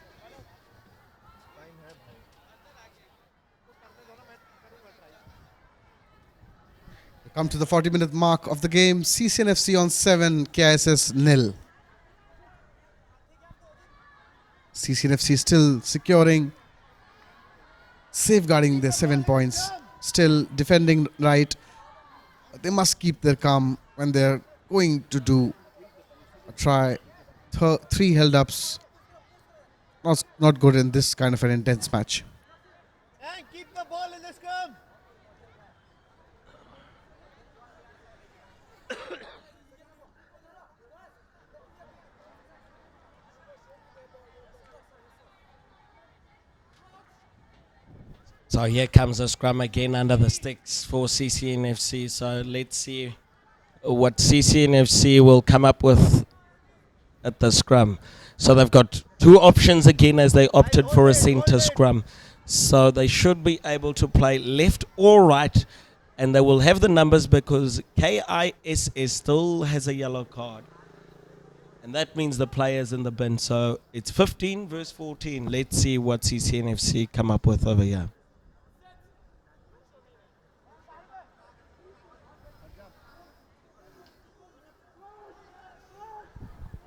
We come to the 40-minute mark of the game. CC&FC on 7, KISS 0. CC&FC still securing, safeguarding their 7 points, still defending right. They must keep their calm when they're going to do a try. 3 held ups. Not good in this kind of an intense match. And keep the ball in the scrum. So here comes a scrum again under the sticks for CC&FC. So let's see what CC&FC will come up with at the scrum. So they've got two options again as they opted for a centre scrum. So they should be able to play left or right, and they will have the numbers because KISS still has a yellow card. And that means the player's in the bin. So it's 15 versus 14. Let's see what CC&FC come up with over here.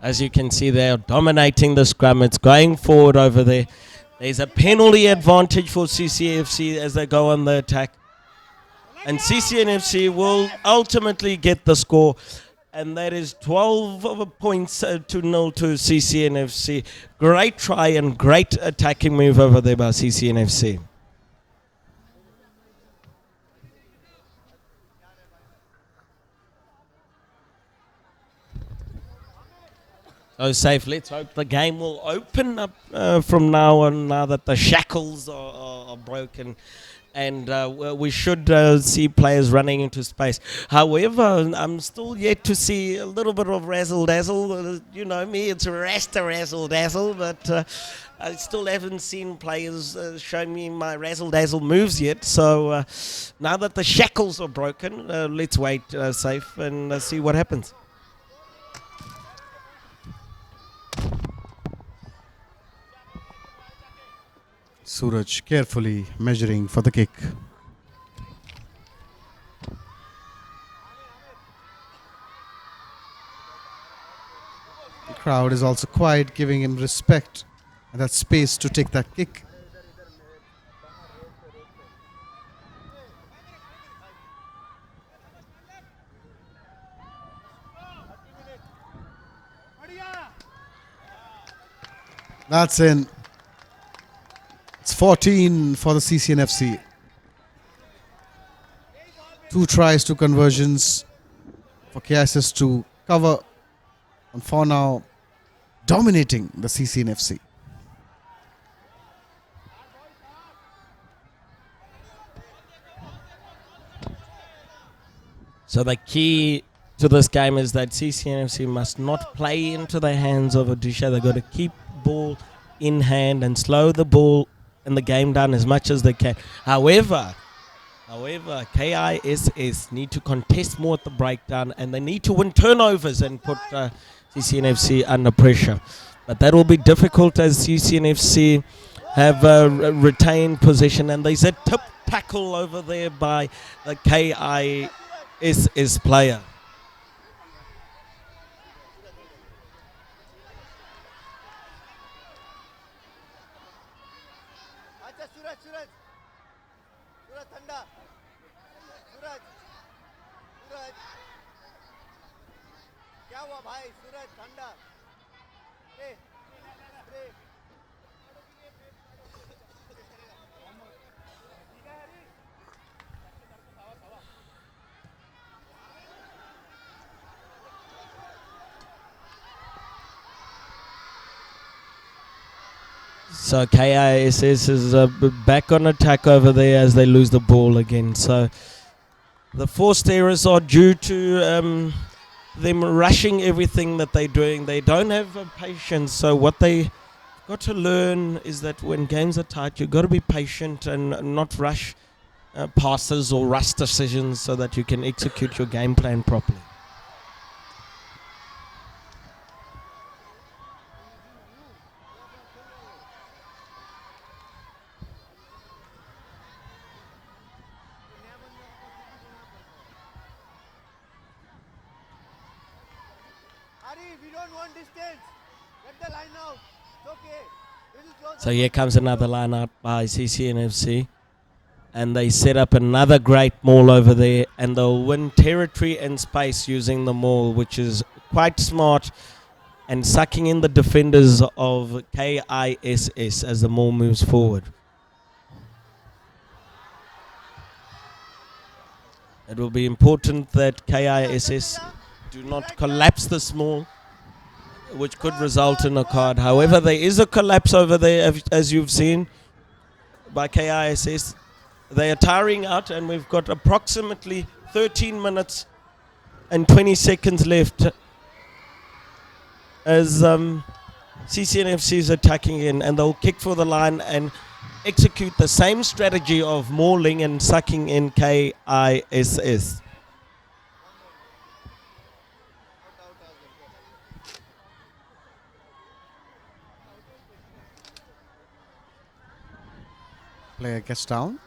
As you can see, they are dominating the scrum. It's going forward over there. There's a penalty advantage for CC&FC as they go on the attack. And CC&FC will ultimately get the score. And that is 12 points to 0 to CC&FC. Great try and great attacking move over there by CC&FC. So safe. Let's hope the game will open up from now on, now that the shackles are broken. And we should see players running into space. However, I'm still yet to see a little bit of razzle-dazzle. You know me, it's Rasta razzle-dazzle, but I still haven't seen players show me my razzle-dazzle moves yet. So now that the shackles are broken, let's wait safe and see what happens. Suraj carefully measuring for the kick. The crowd is also quiet, giving him respect and that space to take that kick. That's in. It's 14 for the CC&FC. 2 tries, 2 conversions for KISS to cover. And for now, dominating the CC&FC. So the key to this game is that CC&FC must not play into the hands of Odisha. They've got to keep ball in hand and slow the ball and the game down as much as they can. However, KISS need to contest more at the breakdown, and they need to win turnovers and put CC&FC under pressure. But that will be difficult as CC&FC have retained possession, and there's a tip tackle over there by the KISS player. सूरज ठंडा सूरज सूरज क्या हुआ भाई सूरज ठंडा So KISS is back on attack over there as they lose the ball again. So the forced errors are due to them rushing everything that they're doing. They don't have patience. So what they got to learn is that when games are tight, you've got to be patient and not rush passes or rush decisions so that you can execute your game plan properly. we don't want distance. Get the line out. It's okay. Little closer. So here comes another line out by CC&FC. And they set up another great maul over there. And they'll win territory and space using the maul, which is quite smart. And sucking in the defenders of KISS as the maul moves forward. It will be important that KISS do not collapse the maul, which could result in a card. However, there is a collapse over there, as you've seen, by KISS. They are tiring out, and we've got approximately 13 minutes and 20 seconds left as CC&FC is attacking in, and they'll kick for the line and execute the same strategy of mauling and sucking in KISS. Player gets down.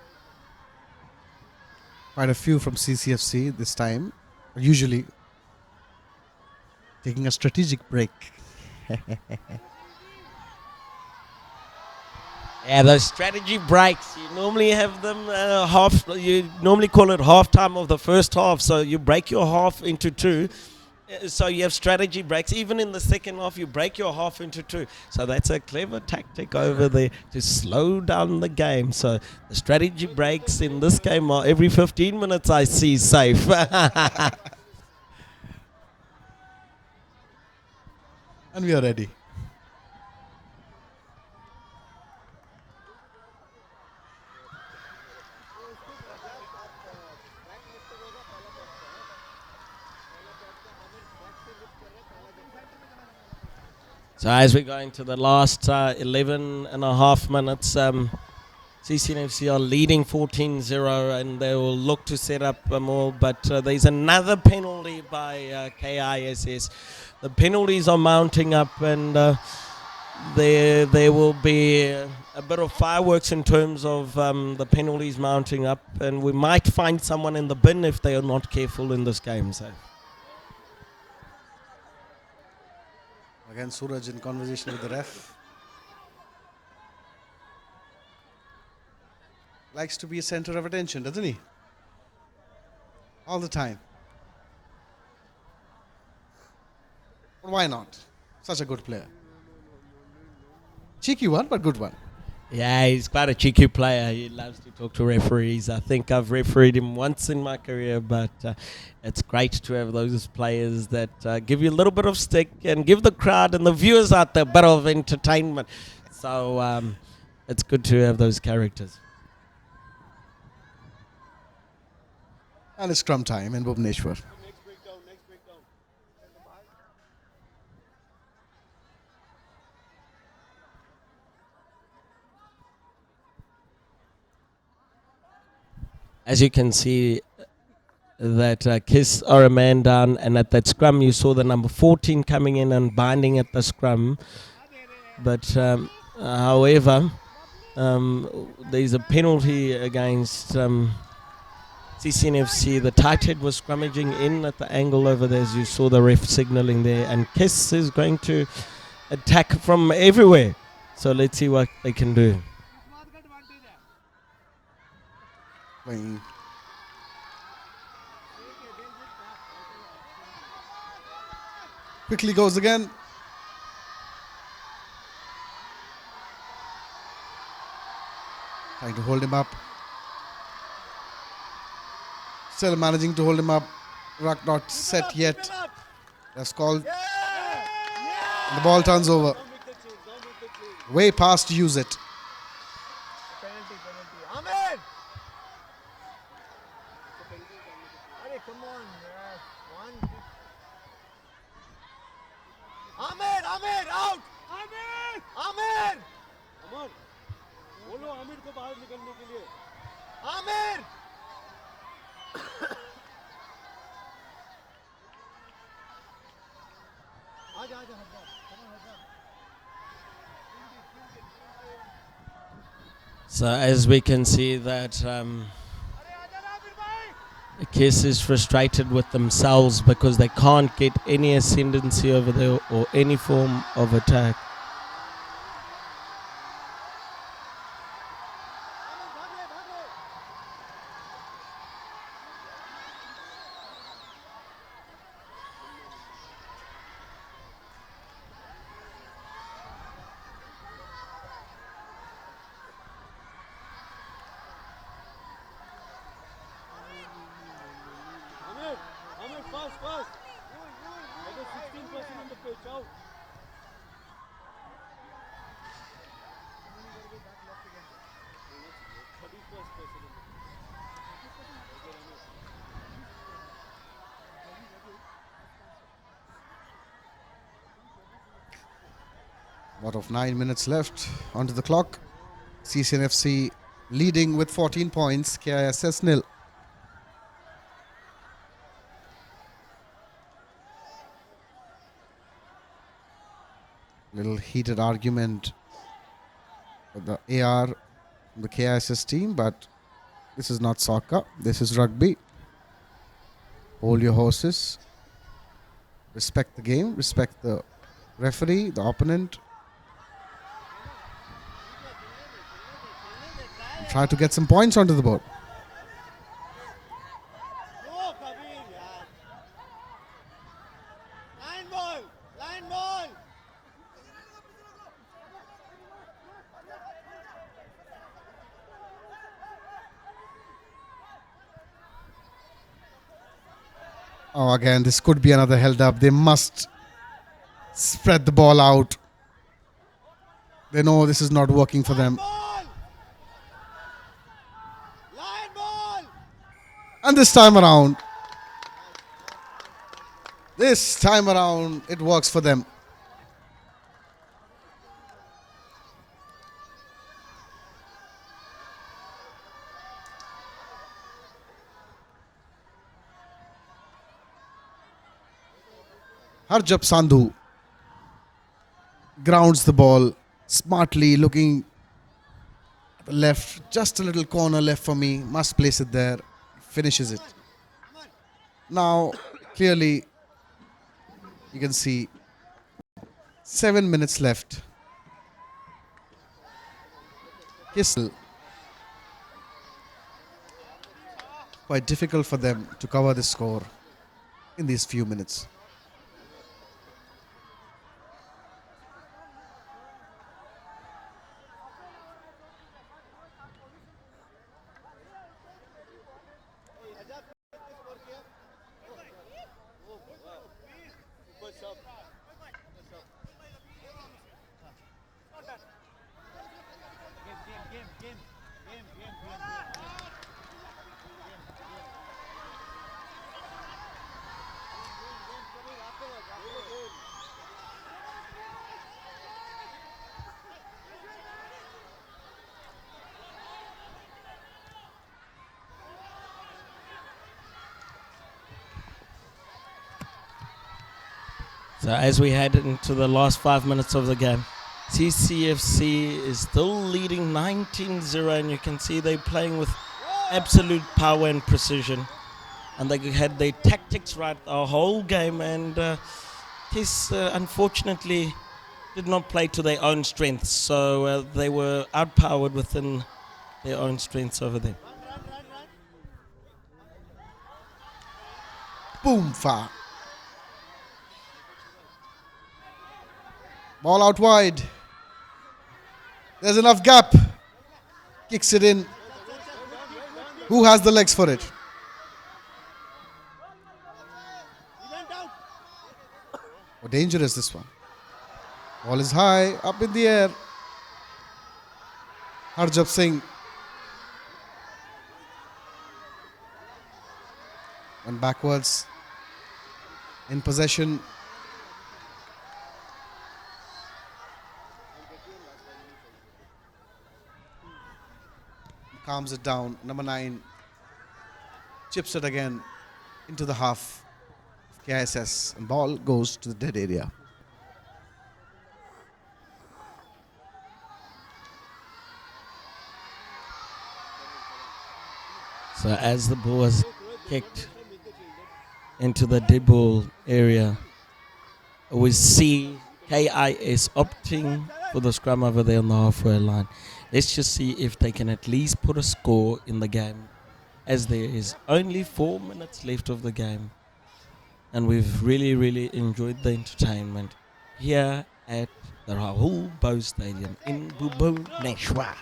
Quite a few from CCFC this time. Usually taking a strategic break. Yeah, those strategy breaks, you normally have them you normally call it half time of the first half, so you break your half into two. So you have strategy breaks. Even in the second half, you break your half into two. So that's a clever tactic over there to slow down the game. So the strategy breaks in this game are every 15 minutes, I see, safe. And we are ready. So as we go into the last 11 and a half minutes, CC&FC are leading 14-0, and they will look to set up more, but there's another penalty by KISS. The penalties are mounting up, and there will be a bit of fireworks in terms of the penalties mounting up, and we might find someone in the bin if they are not careful in this game. So. Again, Suraj in conversation with the ref. Likes to be a center of attention, doesn't he? All the time. But why not? Such a good player. Cheeky one, but good one. Yeah, he's quite a cheeky player. He loves to talk to referees. I think I've refereed him once in my career, but it's great to have those players that give you a little bit of stick and give the crowd and the viewers out there a bit of entertainment. So it's good to have those characters. And it's scrum time in Bhubaneswar. As you can see, that Kiss are a man down, and at that scrum you saw the number 14 coming in and binding at the scrum. But however, there's a penalty against CC&FC. The tight head was scrummaging in at the angle over there, as you saw the ref signalling there, and Kiss is going to attack from everywhere. So let's see what they can do. Playing. Quickly goes again. Trying to hold him up. Still managing to hold him up. Ruck not set yet. That's called. The ball turns over. Way past to use it. Ahmed! Come on, one. Ahmed, out! Ahmed! अमर, बोलो आमिर को बाहर निकलने के लिए। आमिर! आजा, हट जा। So as we can see that Kiss is frustrated with themselves because they can't get any ascendancy over there or any form of attack. Fast. There is 16% on the pitch, out. Out of 9 minutes left onto the clock. CC&FC leading with 14 points. KISS nil. Little heated argument with the AR, the KISS team, but this is not soccer. This is rugby. Hold your horses. Respect the game. Respect the referee, the opponent. Try to get some points onto the board. No, Kabir, yaar. Line ball. Line ball. Oh, again, this could be another held up. They must spread the ball out. They know this is not working for them. Ball. Line ball. And this time around, it works for them. Harjap Sandhu grounds the ball smartly, looking at the left, just a little corner left for me, must place it there, finishes it. Now, clearly, you can see 7 minutes left. Kissel. Quite difficult for them to cover the score in these few minutes. So as we head into the last 5 minutes of the game, CCFC is still leading 19-0, and you can see they're playing with absolute power and precision. And they had their tactics right the whole game, and unfortunately did not play to their own strengths. So they were outpowered within their own strengths over there. Boom, far. Ball out wide. There's enough gap. Kicks it in. Who has the legs for it? Oh, dangerous this one. Ball is high, up in the air. Harjap Singh. Went backwards. In possession. Calms it down. Number 9 chips it again into the half of KISS, and ball goes to the dead area. So as the ball was kicked into the dead ball area, we see KIS opting for the scrum over there on the halfway line. Let's just see if they can at least put a score in the game, as there is only 4 minutes left of the game. And we've really enjoyed the entertainment here at the Rahul Bow Stadium in Bhubaneswar.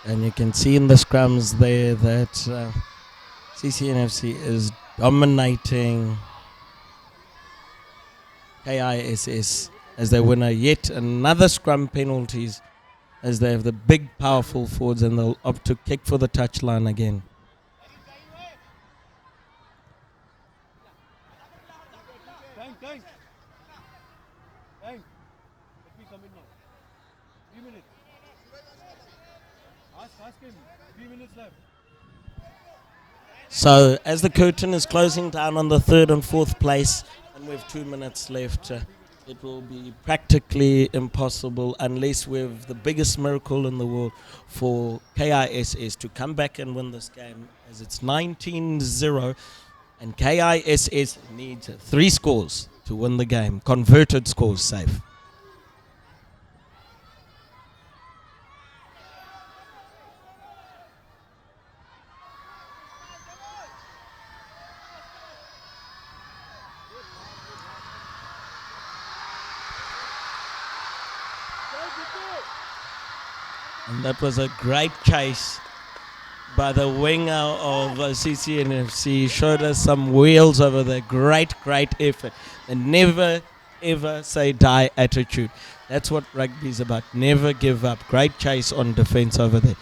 And you can see in the scrums there that CC&FC is dominating KISS as they win yet another scrum penalties as they have the big powerful forwards and they'll opt to kick for the touchline again. Time. Let me come in now. 3 minutes. Ask him. 3 minutes left. So as the curtain is closing down on the third and fourth place, and we have 2 minutes left, it will be practically impossible unless we have the biggest miracle in the world for KISS to come back and win this game, as it's 19-0, and KISS needs 3 scores to win the game, converted scores safe. And that was a great chase by the winger of CC&FC. Showed us some wheels over there. Great effort. And never, ever say die attitude. That's what rugby is about. Never give up. Great chase on defense over there.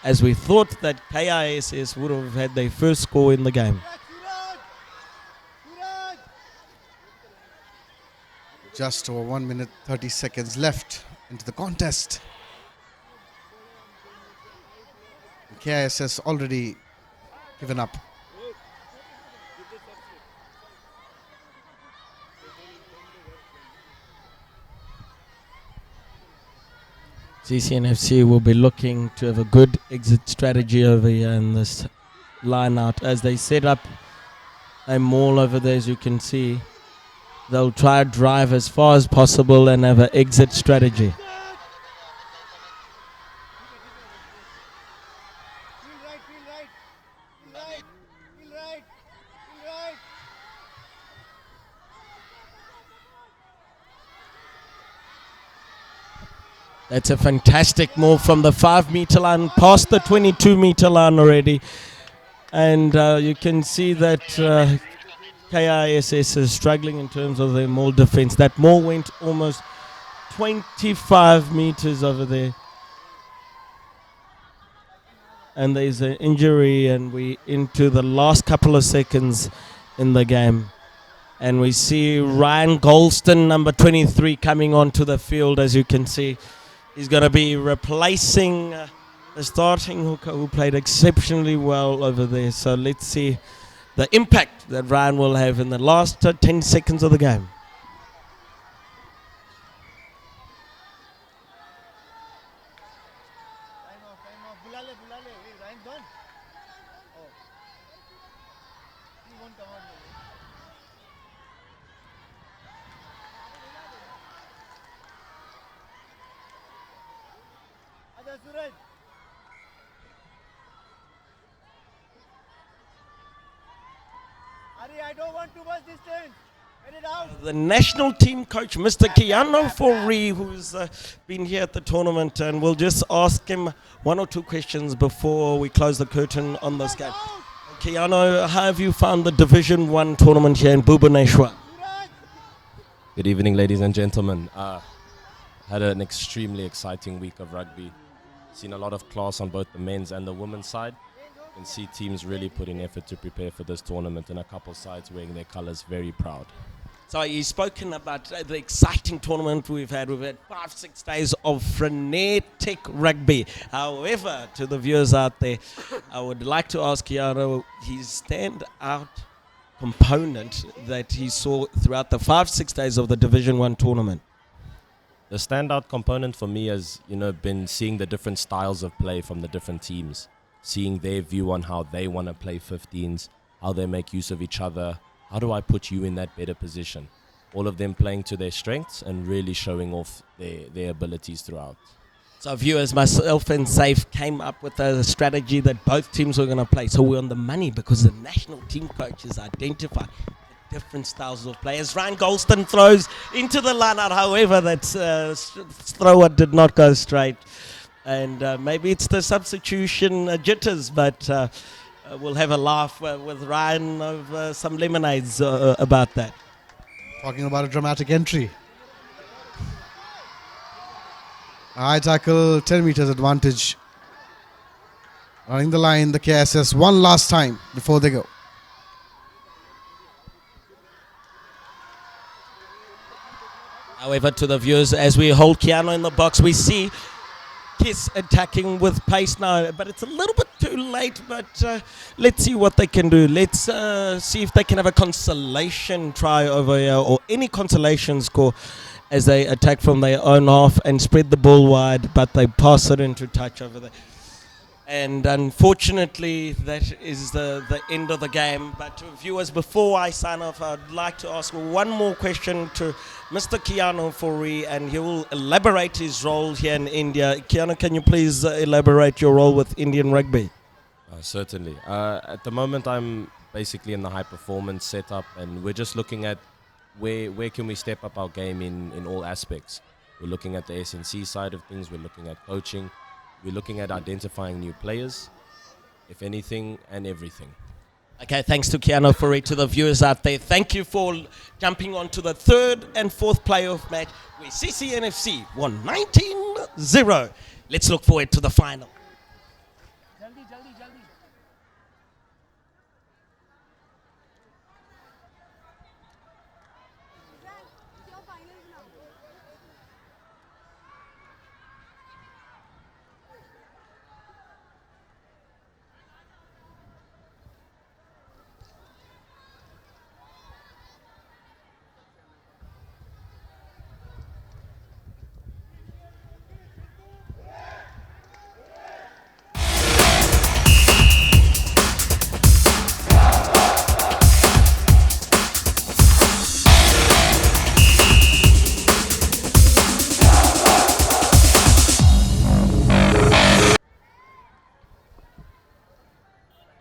As we thought that KISS would have had their first score in the game. Just over 1 minute 30 seconds left into the contest. KISS already given up. CC&FC will be looking to have a good exit strategy over here in this line out as they set up a maul over there. As you can see, they'll try to drive as far as possible and have an exit strategy. That's a fantastic move from the 5-meter line, past the 22-meter line already. And you can see that KISS is struggling in terms of their maul defense. That maul went almost 25 meters over there. And there's an injury, and we into the last couple of seconds in the game. And we see Ryan Golston, number 23, coming onto the field, as you can see. He's going to be replacing the starting hooker who played exceptionally well over there. So let's see the impact that Ryan will have in the last 10 seconds of the game. Time off. Bulale. Hey, Ryan done? Oh. He won't come on. Suraj. Ari, I don't want too much distance. Get it out. The national team coach, Mr. Keanu Foree, who's been here at the tournament, and we'll just ask him 1 or 2 questions before we close the curtain on this game. Keanu, how have you found the Division 1 tournament here in Bhubaneswar? Good evening, ladies and gentlemen. Had an extremely exciting week of rugby. Seen a lot of class on both the men's and the women's side. You can see teams really putting effort to prepare for this tournament, and a couple sides wearing their colours very proud. So you've spoken about the exciting tournament we've had. We've had 5-6 days of frenetic rugby. However, to the viewers out there, I would like to ask Keanu his stand-out component that he saw throughout the 5-6 days of the Division 1 tournament. The standout component for me has, been seeing the different styles of play from the different teams, seeing their view on how they want to play 15s, how they make use of each other. How do I put you in that better position? All of them playing to their strengths and really showing off their abilities throughout. So viewers, myself and Saif came up with a strategy that both teams were going to play. So we're on the money because the national team coaches identified different styles of play. As Ryan Golston throws into the line-out, however, that thrower did not go straight. And maybe it's the substitution jitters, but we'll have a laugh with Ryan of some lemonades about that. Talking about a dramatic entry. High tackle, 10 meters advantage. Running the line, the KSS one last time before they go. However, to the viewers, as we hold Keanu in the box, we see Kiss attacking with pace now, but it's a little bit too late. But let's see what they can do. Let's see if they can have a consolation try over here, or any consolation score, as they attack from their own half and spread the ball wide, but they pass it into touch over there. And unfortunately, that is the end of the game. But to viewers, before I sign off, I'd like to ask one more question to Mr. Keanu Fourie, and he will elaborate his role here in India. Keanu, can you please elaborate your role with Indian Rugby? Certainly. At the moment, I'm basically in the high performance setup, and we're just looking at where can we step up our game in all aspects. We're looking at the S&C side of things. We're looking at coaching. We're looking at identifying new players, if anything and everything. Okay, thanks to Keanu Fourie. To the viewers out there, thank you for jumping on to the third and fourth playoff match where CC&FC won 19-0. Let's look forward to the final.